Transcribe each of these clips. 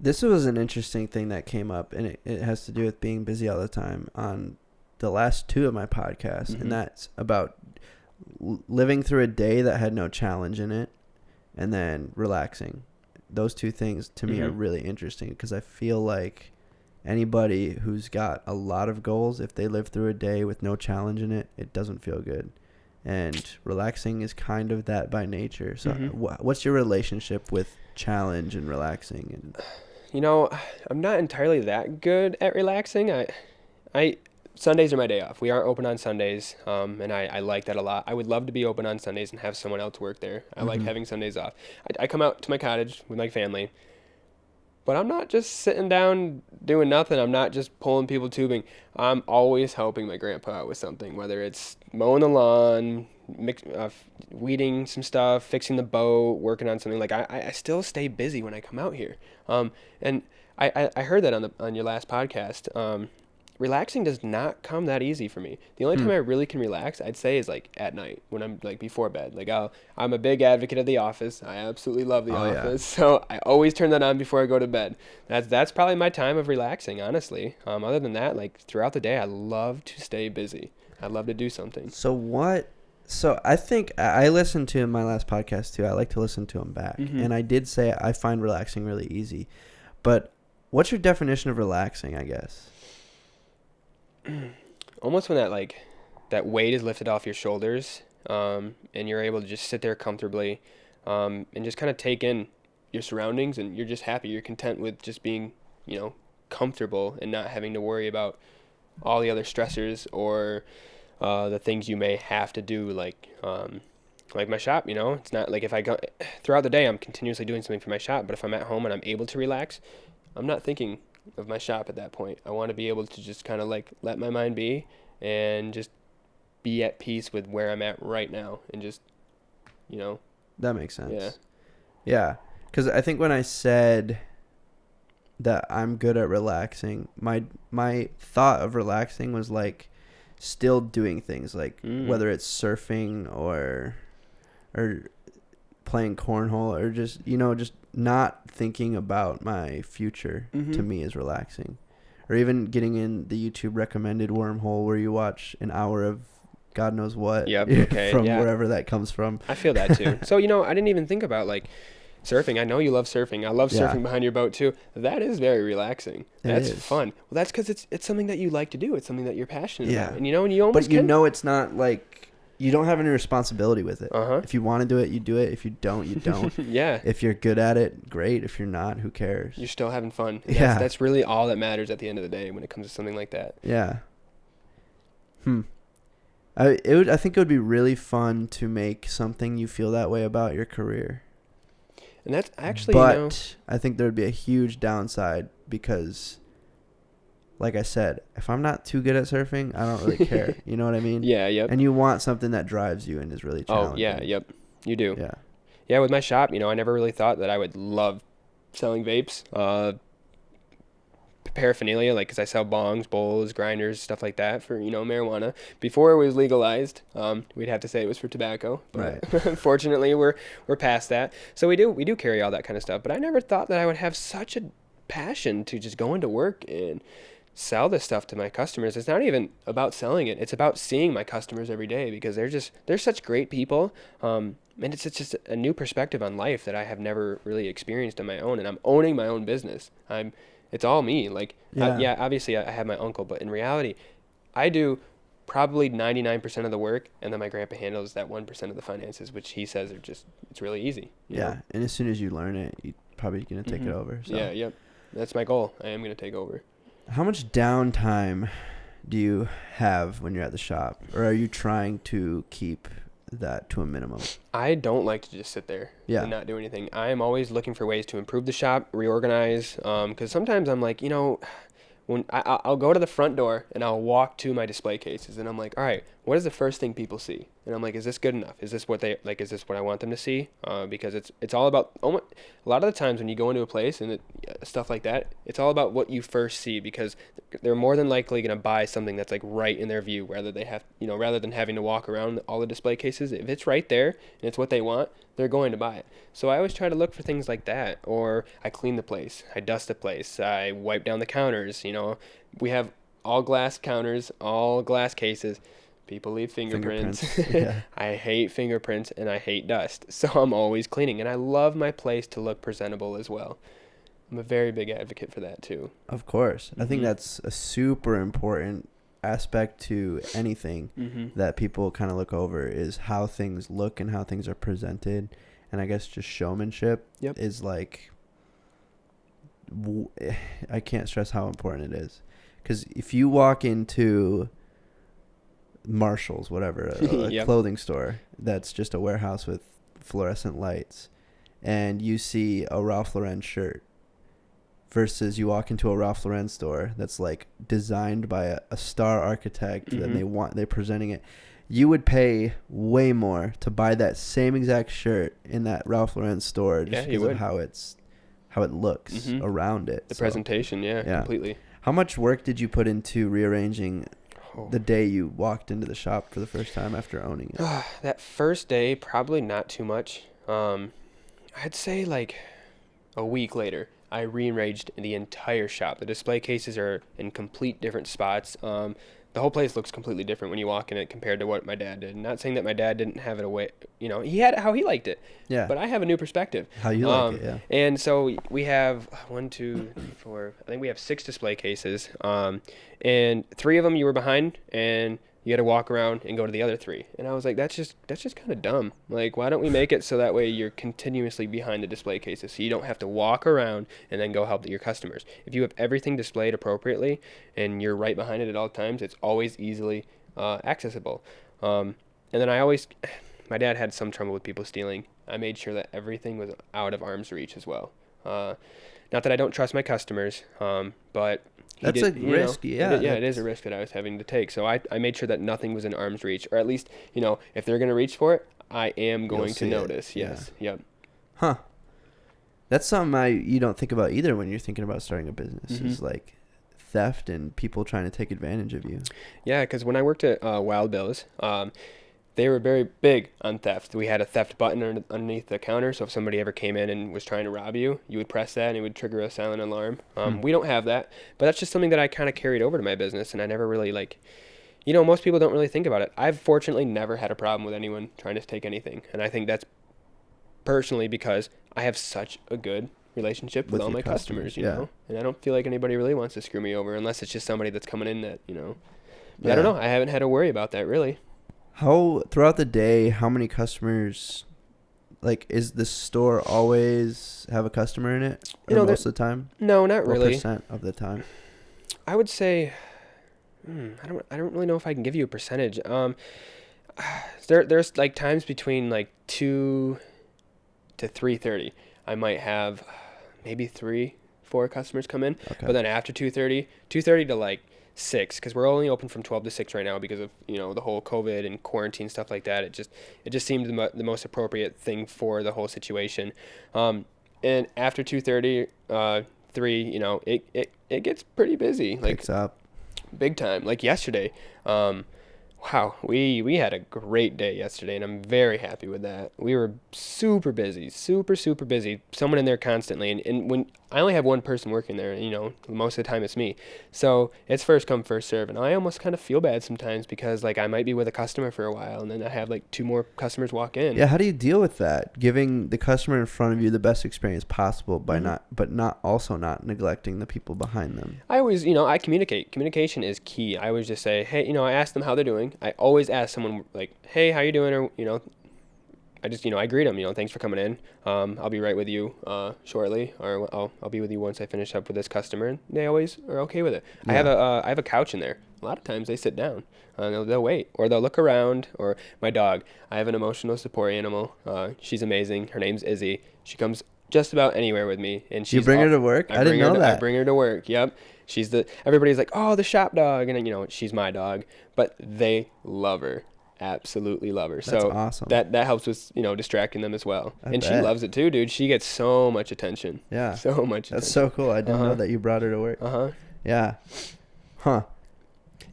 This was an interesting thing that came up, and it has to do with being busy all the time on the last two of my podcasts, and that's about living through a day that had no challenge in it and then relaxing. Those two things to me are really interesting because I feel like anybody who's got a lot of goals, if they live through a day with no challenge in it, it doesn't feel good. And relaxing is kind of that by nature. So what's your relationship with challenge and relaxing? And You know, I'm not entirely that good at relaxing. I Sundays are my day off. We aren't open on Sundays, and I like that a lot. I would love to be open on Sundays and have someone else work there. I like having Sundays off. I come out to my cottage with my family, but I'm not just sitting down doing nothing. I'm not just pulling people tubing. I'm always helping my grandpa out with something, whether it's mowing the lawn, weeding some stuff, fixing the boat, working on something. Like I still stay busy when I come out here. And I heard that on your last podcast. Relaxing does not come that easy for me. The only time I really can relax, I'd say, is like at night when I'm like before bed. Like I'm a big advocate of The Office. I absolutely love The Office. So I always turn that on before I go to bed. That's probably my time of relaxing, honestly. Other than that, like throughout the day, I love to stay busy. I love to do something. So I think I listened to my last podcast too. I like to listen to them back. And I did say I find relaxing really easy. But what's your definition of relaxing, I guess? Almost when that weight is lifted off your shoulders, and you're able to just sit there comfortably, and just kind of take in your surroundings, and you're just happy. You're content with just being, comfortable and not having to worry about all the other stressors or the things you may have to do, like my shop. It's not like if I go throughout the day, I'm continuously doing something for my shop. But if I'm at home and I'm able to relax, I'm not thinking of my shop at that point. I want to be able to just kind of like let my mind be and just be at peace with where I'm at right now, and just That makes sense. Yeah, because I think when I said that I'm good at relaxing, my thought of relaxing was like still doing things, like whether it's surfing or playing cornhole or just just not thinking about my future. To me is relaxing. Or even getting in the YouTube recommended wormhole where you watch an hour of God knows what from wherever that comes from. I feel that too. So I didn't even think about like surfing. I know you love surfing. I love surfing behind your boat too. That is very relaxing. That's fun. Well, that's because it's something that you like to do. It's something that you're passionate about. And and you almost it's not like you don't have any responsibility with it. If you want to do it, you do it. If you don't, you don't. If you're good at it, great. If you're not, who cares? You're still having fun. That's really all that matters at the end of the day when it comes to something like that. Yeah. I think it would be really fun to make something you feel that way about your career. And that's actually, But I think there would be a huge downside because, like I said, if I'm not too good at surfing, I don't really care. You know what I mean? Yeah, yep. And you want something that drives you and is really challenging. Oh, yeah, yep. You do. Yeah. Yeah, with my shop, I never really thought that I would love selling vapes, paraphernalia, like, because I sell bongs, bowls, grinders, stuff like that for, marijuana. Before it was legalized, we'd have to say it was for tobacco. But unfortunately, we're past that. So we do carry all that kind of stuff. But I never thought that I would have such a passion to just go into work and sell this stuff to my customers. It's not even about selling it. It's about seeing my customers every day because they're such great people. And it's just a new perspective on life that I have never really experienced on my own. And I'm owning my own business. It's all me. Like, obviously I have my uncle, but in reality, I do probably 99% of the work, and then my grandpa handles that 1% of the finances, which he says it's really easy. You know? And as soon as you learn it, you're probably going to take it over. So. Yeah, yep. That's my goal. I am going to take over. How much downtime do you have when you're at the shop, or are you trying to keep that to a minimum? I don't like to just sit there and not do anything. I am always looking for ways to improve the shop, reorganize, because sometimes I'm like, when I'll go to the front door and I'll walk to my display cases and I'm like, all right, what is the first thing people see? And I'm like, is this good enough? Is this what is this what I want them to see? Because it's all about, a lot of the times when you go into a place and stuff like that, it's all about what you first see, because they're more than likely going to buy something that's like right in their view, rather than having to walk around all the display cases. If it's right there and it's what they want, they're going to buy it. So I always try to look for things like that. Or I clean the place, I dust the place, I wipe down the counters. We have all glass counters, all glass cases. People leave fingerprints. Yeah. I hate fingerprints and I hate dust. So I'm always cleaning. And I love my place to look presentable as well. I'm a very big advocate for that too. Of course. I think that's a super important aspect to anything that people kind of look over, is how things look and how things are presented. And I guess just showmanship is like, I can't stress how important it is. Because if you walk into Marshall's, whatever, a clothing store that's just a warehouse with fluorescent lights, and you see a Ralph Lauren shirt, versus you walk into a Ralph Lauren store that's like designed by a star architect and they're presenting it, you would pay way more to buy that same exact shirt in that Ralph Lauren store just because of how it looks around it. The presentation, completely. How much work did you put into rearranging the day you walked into the shop for the first time after owning it? That first day, probably not too much. I'd say like a week later, I rearranged the entire shop. The display cases are in complete different spots. The whole place looks completely different when you walk in it compared to what my dad did. Not saying that my dad didn't have it away. He had it how he liked it. Yeah. But I have a new perspective. How you like it, yeah. And so we have 1, 2, 3, 4. I think we have 6 display cases. And 3 of them you were behind, and you had to walk around and go to the other 3. And I was like, that's just kind of dumb. Like, why don't we make it so that way you're continuously behind the display cases, so you don't have to walk around and then go help your customers. If you have everything displayed appropriately and you're right behind it at all times, it's always easily accessible. And then my dad had some trouble with people stealing. I made sure that everything was out of arm's reach as well. Not that I don't trust my customers, but that's a risk, it is a risk that I was having to take. So I made sure that nothing was in arm's reach, or at least, if they're going to reach for it, I am going to notice. Yes. Yeah. Yep. Huh. That's something you don't think about either when you're thinking about starting a business, is like theft and people trying to take advantage of you. Yeah, because when I worked at Wild Bill's, they were very big on theft. We had a theft button underneath the counter, so if somebody ever came in and was trying to rob you, you would press that and it would trigger a silent alarm. We don't have that, but that's just something that I kind of carried over to my business, and I never really most people don't really think about it. I've fortunately never had a problem with anyone trying to take anything, and I think that's personally because I have such a good relationship with all my customers, you know, and I don't feel like anybody really wants to screw me over unless it's just somebody that's coming in that, but I don't know. I haven't had to worry about that really. How throughout the day, how many customers, is the store always have a customer in it most of the time? No, not really. What % of the time? I would say, I don't really know if I can give you a percentage. There's times between 2 to 3:30, I might have maybe 3-4 customers come in, but then after 2:30 to 6, because we're only open from 12 to 6 right now because of the whole COVID and quarantine stuff like that. It just seemed the most appropriate thing for the whole situation. And after 2:30, 3, it gets pretty busy. Picks up big time. Like yesterday, wow, we had a great day yesterday, and I'm very happy with that. We were super busy, super busy. Someone in there constantly, and when I only have one person working there, most of the time it's me. So it's first come, first serve, and I almost kind of feel bad sometimes because I might be with a customer for a while, and then I have 2 more customers walk in. Yeah, how do you deal with that? Giving the customer in front of you the best experience possible by not neglecting the people behind them. I always, I communicate. Communication is key. I always just say, hey, I ask them how they're doing. I always ask someone hey, how you doing? Or, I just, I greet them, thanks for coming in. I'll be right with you shortly, or I'll be with you once I finish up with this customer. And they always are okay with it. Yeah. I have a couch in there. A lot of times they sit down, they'll wait, or they'll look around. Or my dog, I have an emotional support animal. She's amazing. Her name's Izzy. She comes just about anywhere with me, and she's. You bring her to work? I didn't know that. I bring her to work. Yep. Everybody's like, oh, the shop dog, and she's my dog, but they love her. Absolutely love her. That's so awesome. That helps with distracting them as well. I bet. She loves it too, dude. She gets so much attention. Yeah. So much attention. That's so cool. I didn't know that you brought her to work. Uh-huh. Yeah. Huh.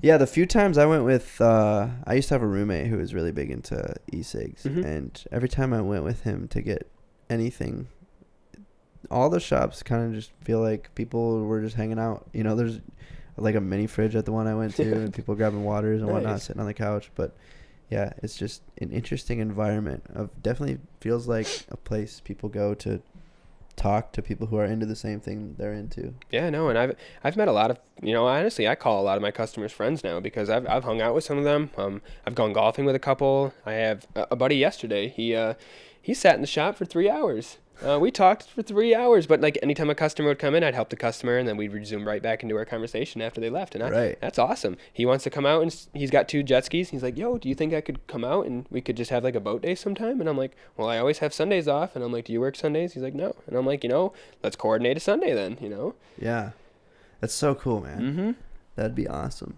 Yeah, the few times I went with, I used to have a roommate who was really big into e-cigs, Mm-hmm. and every time I went with him to get anything, all the shops kind of just feel like people were just hanging out. You know, there's like a mini fridge at the one I went to, and people grabbing waters and whatnot, Nice. sitting on the couch. But yeah, it's just an interesting environment. Of definitely feels like a place people go to talk to people who are into the same thing they're into. Yeah, no, and I've met a lot of, honestly, I call a lot of my customers friends now because I've hung out with some of them. I've gone golfing with a couple. I have a buddy yesterday. He sat in the shop for 3 hours. We talked for 3 hours, but like anytime a customer would come in, I'd help the customer, and then we'd resume right back into our conversation after they left. And Right. that's awesome. He wants to come out, and he's got 2 jet skis. He's like, "Yo, do you think I could come out and we could just have like a boat day sometime?" And I'm like, "Well, I always have Sundays off." And I'm like, "Do you work Sundays?" He's like, "No." And I'm like, let's coordinate a Sunday then. Yeah. That's so cool, man. Mm-hmm. That'd be awesome.